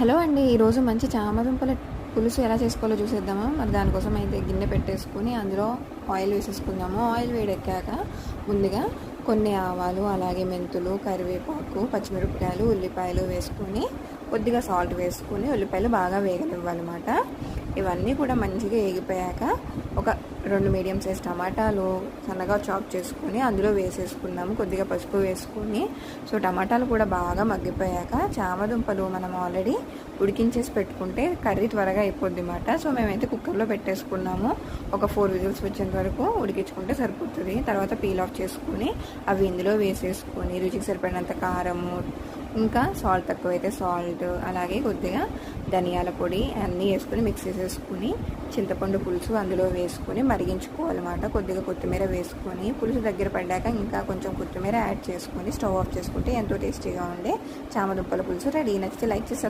Hello అండి. ఈరోజు మంచి చామదుంపల పులుసు ఎలా చేసుకోవాలో చూసేద్దామా? మరి దానికోసం అయితే గిన్నె పెట్టేసుకొని అందులో ఆయిల్ వేసేసుకుందాము. ఆయిల్ వేడెక్కాక ముందుగా కొన్ని ఆవాలు, అలాగే మెంతులు, కరివేపాకు, పచ్చిమిరపకాయలు, ఉల్లిపాయలు వేసుకొని కొద్దిగా సాల్ట్ వేసుకొని ఉల్లిపాయలు బాగా వేగనివ్వాలన్నమాట. ఇవన్నీ కూడా మంచిగా వేగిపోయాక ఒక 2 మీడియం సైజ్ టమాటాలు సన్నగా చాప్ చేసుకొని అందులో వేసేసుకుందాము. కొద్దిగా పసుపు వేసుకొని టమాటాలు కూడా బాగా మగ్గిపోయాక చామదుంపలు మనం ఆల్రెడీ ఉడికించేసి పెట్టుకుంటే కర్రీ త్వరగా అయిపోద్ది అన్నమాట. మేమైతే కుక్కర్లో పెట్టేసుకున్నాము. ఒక 4 విజిల్స్ వచ్చేంత వరకు ఉడికించుకుంటే సరిపోతుంది. తర్వాత పీల్ ఆఫ్ చేసుకొని అవి ఇందులో వేసేసుకొని రుచికి సరిపడినంత కారము, ఇంకా సాల్ట్ తక్కువైతే సాల్ట్, అలాగే కొద్దిగా ధనియాల పొడి అన్నీ వేసుకొని మిక్స్ చేసేసుకుని చింతపండు పులుసు అందులో వేసుకొని మరిగించుకోవాలన్నమాట. కొద్దిగా కొత్తిమీర వేసుకొని పులుసు దగ్గర పడ్డాక ఇంకా కొంచెం కొత్తిమీర యాడ్ చేసుకొని స్టవ్ ఆఫ్ చేసుకుంటే ఎంతో టేస్టీగా ఉండే చామదుంపల పులుసు రెడీ. నచ్చితే లైక్ చేసి